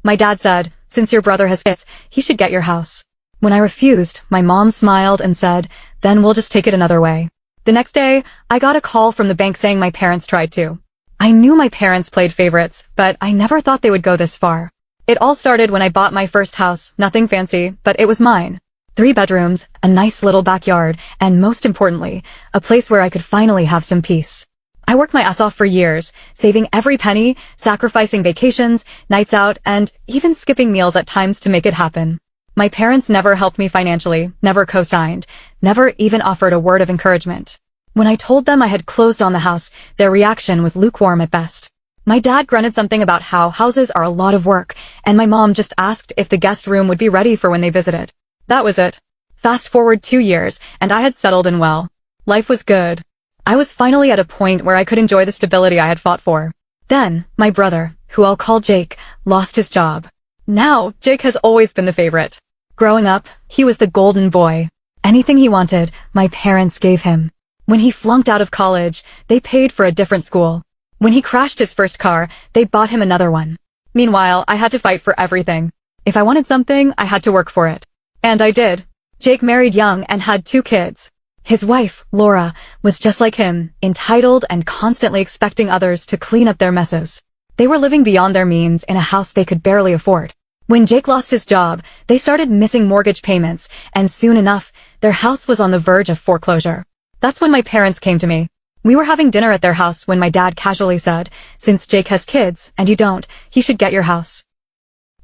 My dad said, since your brother has kids, he should get your house. When I refused, my mom smiled and said, then we'll just take it another way. The next day, I got a call from the bank saying my parents tried to. I knew my parents played favorites, but I never thought they would go this far. It all started when I bought my first house, nothing fancy, but it was mine. 3 bedrooms, a nice little backyard, and most importantly, a place where I could finally have some peace. I worked my ass off for years, saving every penny, sacrificing vacations, nights out, and even skipping meals at times to make it happen. My parents never helped me financially, never co-signed, never even offered a word of encouragement. When I told them I had closed on the house, their reaction was lukewarm at best. My dad grunted something about how houses are a lot of work, and my mom just asked if the guest room would be ready for when they visited. That was it. Fast forward 2 years, and I had settled in well. Life was good. I was finally at a point where I could enjoy the stability I had fought for. Then, my brother, who I'll call Jake, lost his job. Now, Jake has always been the favorite. Growing up, he was the golden boy. Anything he wanted, my parents gave him. When he flunked out of college, they paid for a different school. When he crashed his first car, they bought him another one. Meanwhile, I had to fight for everything. If I wanted something, I had to work for it. And I did. Jake married young and had 2 kids. His wife, Laura, was just like him, entitled and constantly expecting others to clean up their messes. They were living beyond their means in a house they could barely afford. When Jake lost his job, they started missing mortgage payments, and soon enough, their house was on the verge of foreclosure. That's when my parents came to me. We were having dinner at their house when my dad casually said, since Jake has kids, and you don't, he should get your house.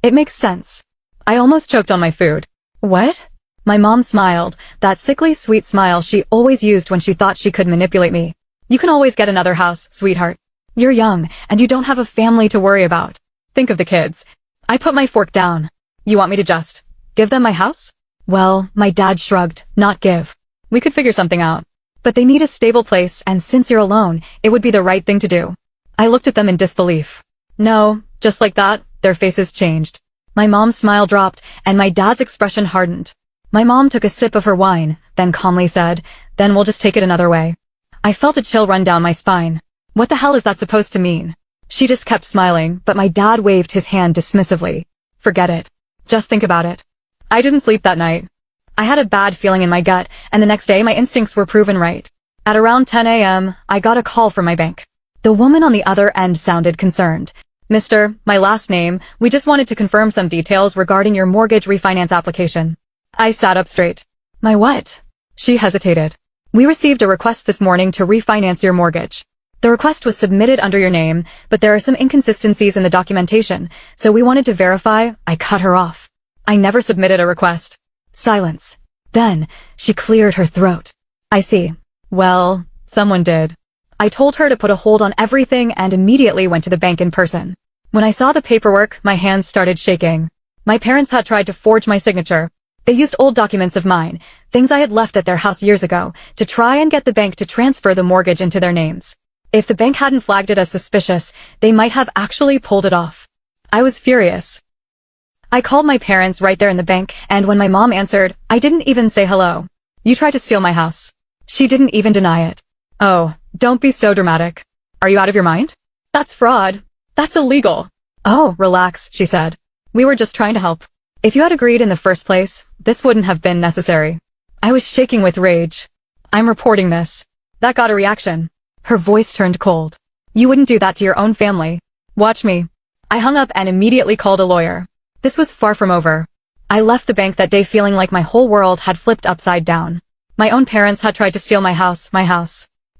It makes sense. I almost choked on my food. What? My mom smiled, that sickly sweet smile she always used when she thought she could manipulate me. You can always get another house, sweetheart. You're young, and you don't have a family to worry about. Think of the kids. I put my fork down. You want me to just give them my house? Well, my dad shrugged, not give. We could figure something out. But they need a stable place, and since you're alone, it would be the right thing to do. I looked at them in disbelief. No, just like that, their faces changed. My mom's smile dropped, and my dad's expression hardened. My mom took a sip of her wine, then calmly said, then we'll just take it another way. I felt a chill run down my spine. What the hell is that supposed to mean? She just kept smiling, but my dad waved his hand dismissively. Forget it. Just think about it. I didn't sleep that night. I had a bad feeling in my gut, and the next day my instincts were proven right. At around 10 a.m., I got a call from my bank. The woman on the other end sounded concerned. Mr., my last name, we just wanted to confirm some details regarding your mortgage refinance application. I sat up straight. My what? She hesitated. We received a request this morning to refinance your mortgage. The request was submitted under your name, but there are some inconsistencies in the documentation, so we wanted to verify. I cut her off. I never submitted a request. Silence. Then, she cleared her throat. I see. Well, someone did. I told her to put a hold on everything and immediately went to the bank in person. When I saw the paperwork, my hands started shaking. My parents had tried to forge my signature. They used old documents of mine, things I had left at their house years ago, to try and get the bank to transfer the mortgage into their names. If the bank hadn't flagged it as suspicious, they might have actually pulled it off. I was furious. I called my parents right there in the bank, and when my mom answered, I didn't even say hello. You tried to steal my house. She didn't even deny it. Oh, don't be so dramatic. Are you out of your mind? That's fraud. That's illegal. Oh, relax, she said. We were just trying to help. If you had agreed in the first place, this wouldn't have been necessary. I was shaking with rage. I'm reporting this. That got a reaction. Her voice turned cold. You wouldn't do that to your own family. Watch me. I hung up and immediately called a lawyer. This was far from over. I left the bank that day feeling like my whole world had flipped upside down. My own parents had tried to steal my house.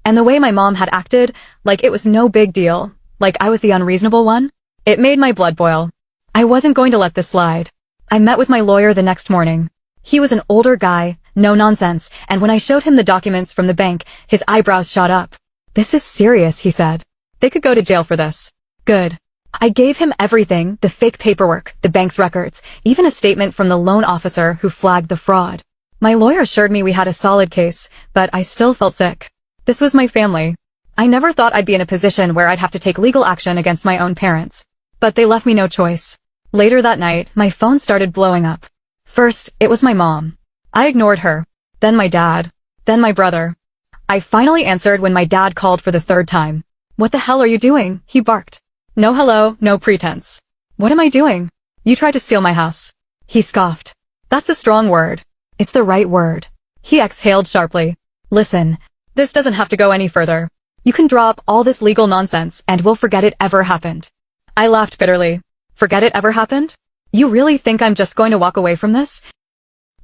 And the way my mom had acted, like it was no big deal, like I was the unreasonable one, it made my blood boil. I wasn't going to let this slide. I met with my lawyer the next morning. He was an older guy, no nonsense, and when I showed him the documents from the bank, his eyebrows shot up. This is serious, he said. They could go to jail for this. Good. I gave him everything, the fake paperwork, the bank's records, even a statement from the loan officer who flagged the fraud. My lawyer assured me we had a solid case, but I still felt sick. This was my family. I never thought I'd be in a position where I'd have to take legal action against my own parents. But they left me no choice. Later that night, my phone started blowing up. First, it was my mom. I ignored her. Then my dad. Then my brother. I finally answered when my dad called for the 3rd time. What the hell are you doing? He barked. No hello, no pretense. What am I doing? You tried to steal my house. He scoffed. That's a strong word. It's the right word. He exhaled sharply. Listen, this doesn't have to go any further. You can drop all this legal nonsense and we'll forget it ever happened. I laughed bitterly. Forget it ever happened? You really think I'm just going to walk away from this?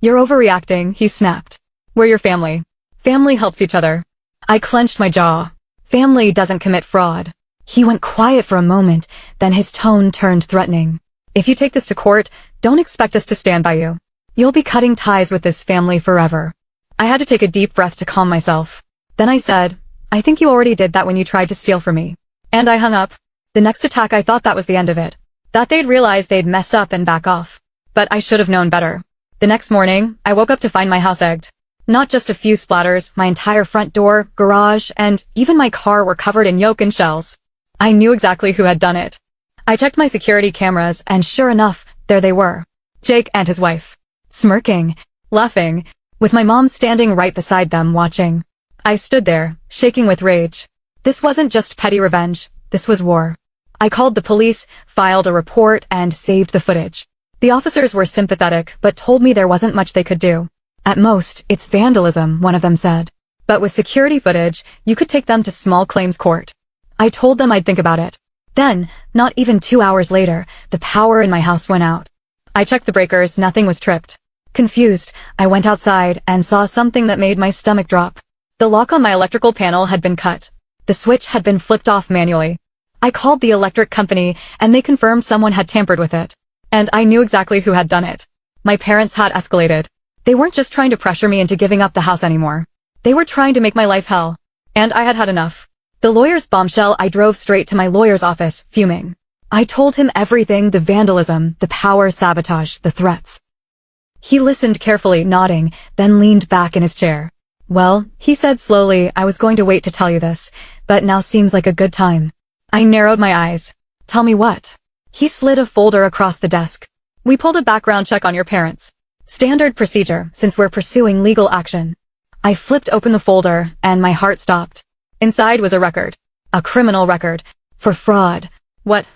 You're overreacting, he snapped. We're your family. Family helps each other. I clenched my jaw. Family doesn't commit fraud. He went quiet for a moment, then his tone turned threatening. If you take this to court, don't expect us to stand by you. You'll be cutting ties with this family forever. I had to take a deep breath to calm myself. Then I said, I think you already did that when you tried to steal from me. And I hung up. The next attack I thought that was the end of it. That they'd realize they'd messed up and back off. But I should have known better. The next morning, I woke up to find my house egged. Not just a few splatters, my entire front door, garage, and even my car were covered in yolk and shells. I knew exactly who had done it. I checked my security cameras, and sure enough, there they were. Jake and his wife. Smirking, laughing, with my mom standing right beside them watching. I stood there, shaking with rage. This wasn't just petty revenge, this was war. I called the police, filed a report, and saved the footage. The officers were sympathetic, but told me there wasn't much they could do. At most, it's vandalism, one of them said. But with security footage, you could take them to small claims court. I told them I'd think about it. Then, not even 2 hours later, the power in my house went out. I checked the breakers, nothing was tripped. Confused, I went outside and saw something that made my stomach drop. The lock on my electrical panel had been cut. The switch had been flipped off manually. I called the electric company and they confirmed someone had tampered with it. And I knew exactly who had done it. My parents had escalated. They weren't just trying to pressure me into giving up the house anymore. They were trying to make my life hell. And I had had enough. The lawyer's bombshell, I drove straight to my lawyer's office, fuming. I told him everything, the vandalism, the power sabotage, the threats. He listened carefully, nodding, then leaned back in his chair. Well, he said slowly, I was going to wait to tell you this, but now seems like a good time. I narrowed my eyes. Tell me what? He slid a folder across the desk. We pulled a background check on your parents. Standard procedure, since we're pursuing legal action. I flipped open the folder, and my heart stopped. Inside was a record. A criminal record. For fraud. What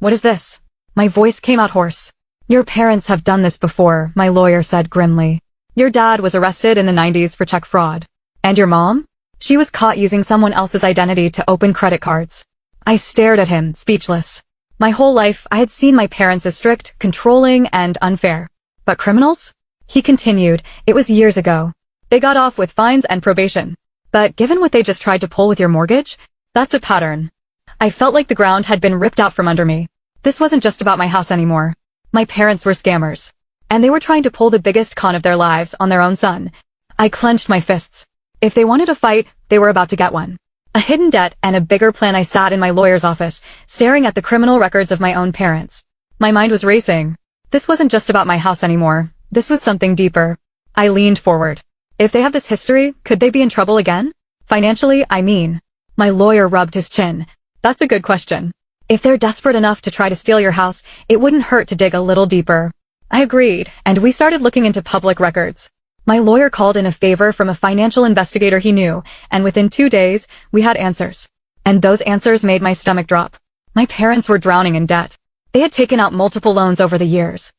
is this? My voice came out hoarse. Your parents have done this before, my lawyer said grimly. Your dad was arrested in the 90s for check fraud. And your mom? She was caught using someone else's identity to open credit cards. I stared at him, speechless. My whole life, I had seen my parents as strict, controlling, and unfair. But criminals? He continued, it was years ago. They got off with fines and probation. But given what they just tried to pull with your mortgage, that's a pattern. I felt like the ground had been ripped out from under me. This wasn't just about my house anymore. My parents were scammers. And they were trying to pull the biggest con of their lives on their own son. I clenched my fists. If they wanted a fight, they were about to get one. A hidden debt and a bigger plan. I sat in my lawyer's office, staring at the criminal records of my own parents. My mind was racing. This wasn't just about my house anymore. This was something deeper. I leaned forward. If they have this history, could they be in trouble again? Financially, I mean. My lawyer rubbed his chin. That's a good question. If they're desperate enough to try to steal your house, it wouldn't hurt to dig a little deeper. I agreed, and we started looking into public records. My lawyer called in a favor from a financial investigator he knew, and within 2 days, we had answers. And those answers made my stomach drop. My parents were drowning in debt. They had taken out multiple loans over the years.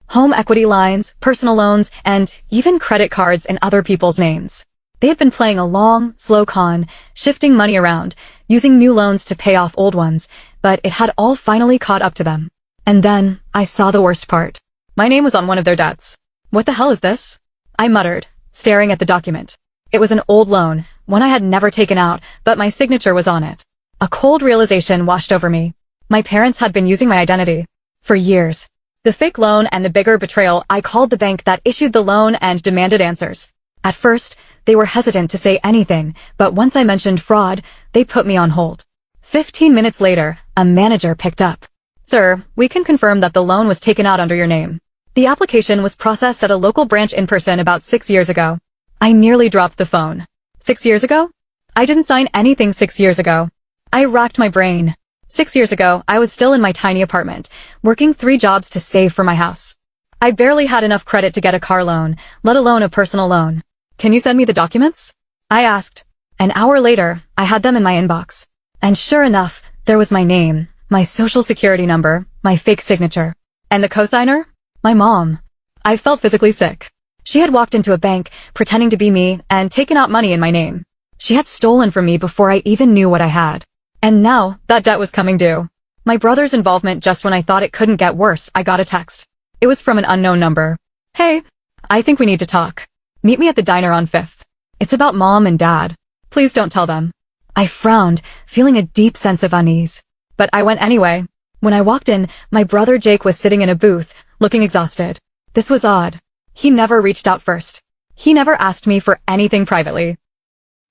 Home equity lines, personal loans, and even credit cards in other people's names. They had been playing a long, slow con, shifting money around, using new loans to pay off old ones, but it had all finally caught up to them. And then, I saw the worst part. My name was on one of their debts. What the hell is this? I muttered, staring at the document. It was an old loan, one I had never taken out, but my signature was on it. A cold realization washed over me. My parents had been using my identity. For years. The fake loan and the bigger betrayal. I called the bank that issued the loan and demanded answers. At first, they were hesitant to say anything, but once I mentioned fraud, they put me on hold. 15 minutes later, a manager picked up. Sir, we can confirm that the loan was taken out under your name. The application was processed at a local branch in person about 6 years ago. I nearly dropped the phone. 6 years ago? I didn't sign anything 6 years ago. I racked my brain. 6 years ago, I was still in my tiny apartment, working 3 jobs to save for my house. I barely had enough credit to get a car loan, let alone a personal loan. Can you send me the documents? I asked. An hour later, I had them in my inbox. And sure enough, there was my name, my social security number, my fake signature. And the cosigner? My mom. I felt physically sick. She had walked into a bank, pretending to be me, and taken out money in my name. She had stolen from me before I even knew what I had. And now, that debt was coming due. My brother's involvement just when I thought it couldn't get worse, I got a text. It was from an unknown number. Hey, I think we need to talk. Meet me at the diner on 5th. It's about mom and dad. Please don't tell them. I frowned, feeling a deep sense of unease. But I went anyway. When I walked in, my brother Jake was sitting in a booth, looking exhausted. This was odd. He never reached out first. He never asked me for anything privately.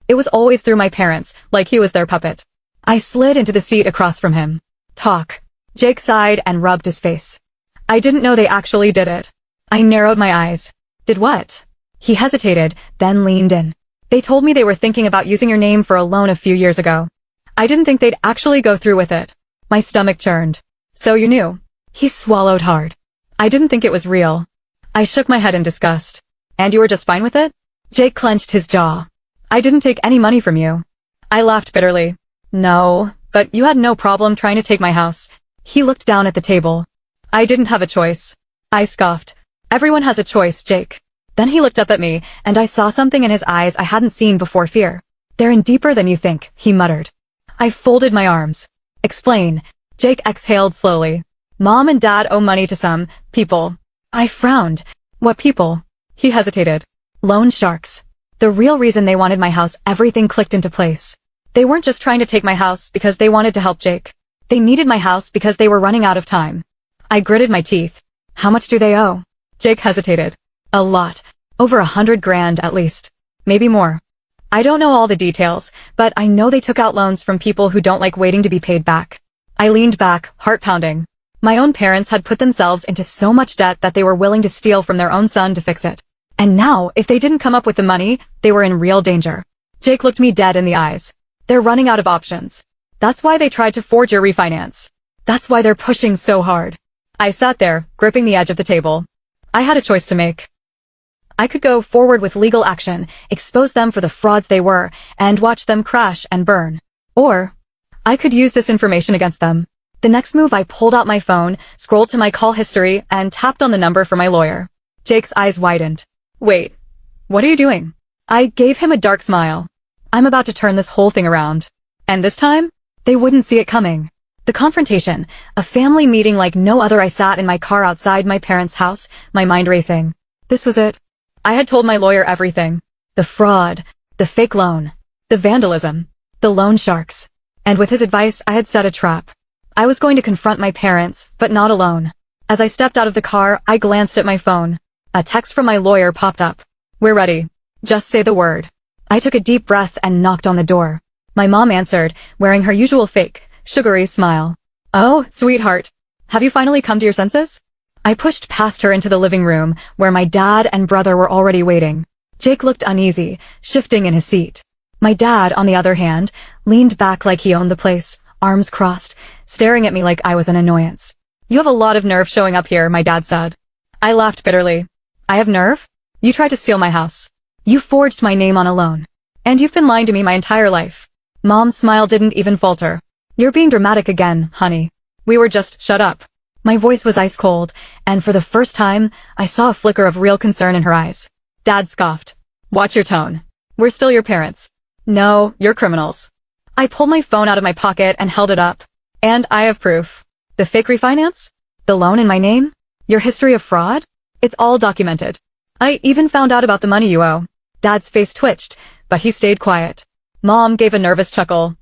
It was always through my parents, like he was their puppet. I slid into the seat across from him. Talk. Jake sighed and rubbed his face. I didn't know they actually did it. I narrowed my eyes. Did what? He hesitated, then leaned in. They told me they were thinking about using your name for a loan a few years ago. I didn't think they'd actually go through with it. My stomach churned. So you knew. He swallowed hard. I didn't think it was real. I shook my head in disgust. And you were just fine with it? Jake clenched his jaw. I didn't take any money from you. I laughed bitterly. No, but you had no problem trying to take my house. He looked down at the table. I didn't have a choice. I scoffed. Everyone has a choice, Jake. Then he looked up at me, and I saw something in his eyes I hadn't seen before. Fear. They're in deeper than you think, he muttered. I folded my arms. Explain. Jake exhaled slowly. Mom and dad owe money to some people. I frowned. What people? He hesitated. Loan sharks. The real reason they wanted my house, everything clicked into place. They weren't just trying to take my house because they wanted to help Jake. They needed my house because they were running out of time. I gritted my teeth. How much do they owe? Jake hesitated. A lot. Over 100 grand at least. Maybe more. I don't know all the details, but I know they took out loans from people who don't like waiting to be paid back. I leaned back, heart pounding. My own parents had put themselves into so much debt that they were willing to steal from their own son to fix it. And now, if they didn't come up with the money, they were in real danger. Jake looked me dead in the eyes. They're running out of options. That's why they tried to forge your refinance. That's why they're pushing so hard. I sat there, gripping the edge of the table. I had a choice to make. I could go forward with legal action, expose them for the frauds they were, and watch them crash and burn. Or, I could use this information against them. The next move, I pulled out my phone, scrolled to my call history, and tapped on the number for my lawyer. Jake's eyes widened. Wait, what are you doing? I gave him a dark smile. I'm about to turn this whole thing around. And this time, they wouldn't see it coming. The confrontation, a family meeting like no other. I sat in my car outside my parents' house, my mind racing. This was it. I had told my lawyer everything. The fraud, the fake loan, the vandalism, the loan sharks. And with his advice, I had set a trap. I was going to confront my parents, but not alone. As I stepped out of the car, I glanced at my phone. A text from my lawyer popped up. We're ready. Just say the word. I took a deep breath and knocked on the door. My mom answered, wearing her usual fake, sugary smile. Oh, sweetheart. Have you finally come to your senses? I pushed past her into the living room, where my dad and brother were already waiting. Jake looked uneasy, shifting in his seat. My dad, on the other hand, leaned back like he owned the place, arms crossed, staring at me like I was an annoyance. You have a lot of nerve showing up here, my dad said. I laughed bitterly. I have nerve? You tried to steal my house. You forged my name on a loan. And you've been lying to me my entire life. Mom's smile didn't even falter. You're being dramatic again, honey. We were just shut up. My voice was ice cold, and for the first time, I saw a flicker of real concern in her eyes. Dad scoffed. Watch your tone. We're still your parents. No, you're criminals. I pulled my phone out of my pocket and held it up. And I have proof. The fake refinance? The loan in my name? Your history of fraud? It's all documented. I even found out about the money you owe. Dad's face twitched, but he stayed quiet. Mom gave a nervous chuckle.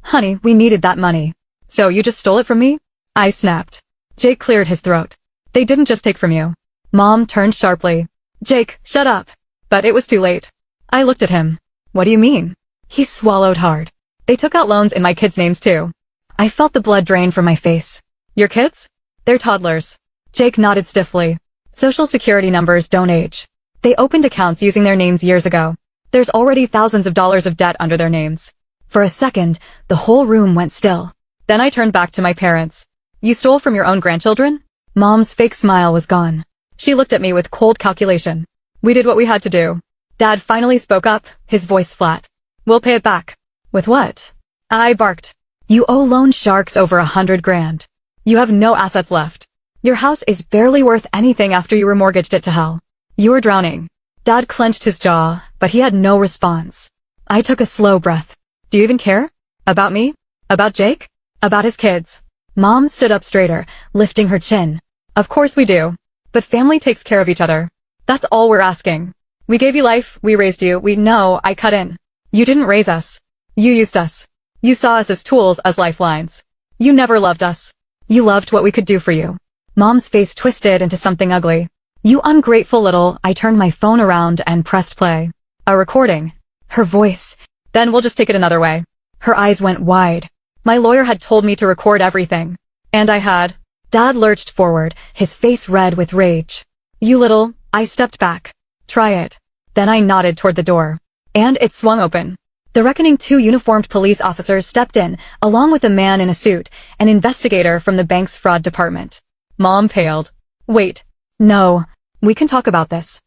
Honey, we needed that money. So you just stole it from me? I snapped. Jake cleared his throat. They didn't just take from you. Mom turned sharply. Jake, shut up. But it was too late. I looked at him. What do you mean? He swallowed hard. They took out loans in my kids' names too. I felt the blood drain from my face. Your kids? They're toddlers. Jake nodded stiffly. Social security numbers don't age. They opened accounts using their names years ago. There's already thousands of dollars of debt under their names. For a second, the whole room went still. Then I turned back to my parents. You stole from your own grandchildren? Mom's fake smile was gone. She looked at me with cold calculation. We did what we had to do. Dad finally spoke up, his voice flat. We'll pay it back. With what? I barked. You owe loan sharks over 100 grand. You have no assets left. Your house is barely worth anything after you remortgaged it to hell. You were drowning. Dad clenched his jaw, but he had no response. I took a slow breath. Do you even care? About me? About Jake? About his kids? Mom stood up straighter, lifting her chin. Of course we do. But family takes care of each other. That's all we're asking. We gave you life, we raised you, we know I cut in. You didn't raise us. You used us. You saw us as tools, as lifelines. You never loved us. You loved what we could do for you. Mom's face twisted into something ugly. You ungrateful little. I turned my phone around and pressed play. A recording. Her voice. Then we'll just take it another way. Her eyes went wide. My lawyer had told me to record everything. And I had. Dad lurched forward, his face red with rage. You little. I stepped back. Try it. Then I nodded toward the door. And it swung open. The reckoning 2 uniformed police officers stepped in, along with a man in a suit, an investigator from the bank's fraud department. Mom paled. Wait. No. We can talk about this.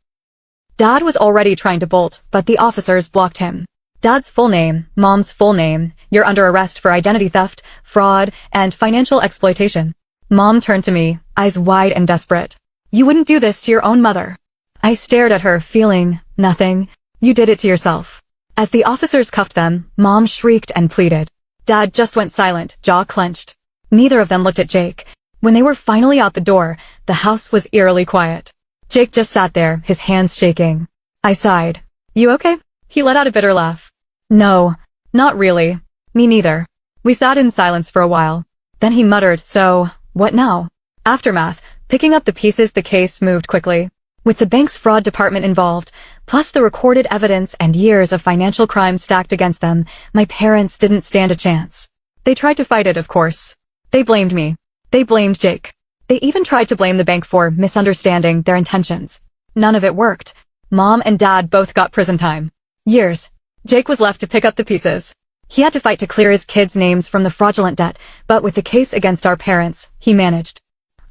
Dad was already trying to bolt, but the officers blocked him. Dad's full name, Mom's full name, you're under arrest for identity theft, fraud, and financial exploitation. Mom turned to me, eyes wide and desperate. You wouldn't do this to your own mother. I stared at her, feeling nothing. You did it to yourself. As the officers cuffed them, Mom shrieked and pleaded. Dad just went silent, jaw clenched. Neither of them looked at Jake. When they were finally out the door, the house was eerily quiet. Jake just sat there, his hands shaking. I sighed. You okay? He let out a bitter laugh. No, not really. Me neither. We sat in silence for a while. Then he muttered, so, what now? Aftermath. Picking up the pieces, the case moved quickly. With the bank's fraud department involved, plus the recorded evidence and years of financial crime stacked against them, my parents didn't stand a chance. They tried to fight it, of course. They blamed me. They blamed Jake. They even tried to blame the bank for misunderstanding their intentions. None of it worked. Mom and Dad both got prison time. Years. Jake was left to pick up the pieces. He had to fight to clear his kids' names from the fraudulent debt, but with the case against our parents, he managed.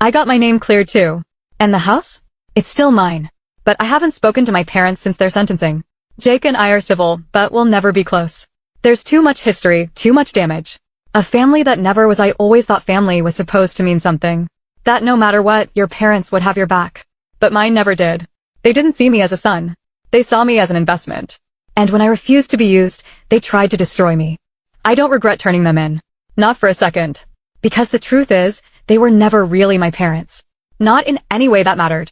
I got my name cleared too. And the house? It's still mine. But I haven't spoken to my parents since their sentencing. Jake and I are civil, but we'll never be close. There's too much history, too much damage. A family that never was. I always thought family was supposed to mean something. That no matter what, your parents would have your back. But mine never did. They didn't see me as a son. They saw me as an investment. And when I refused to be used, they tried to destroy me. I don't regret turning them in. Not for a second. Because the truth is, they were never really my parents. Not in any way that mattered.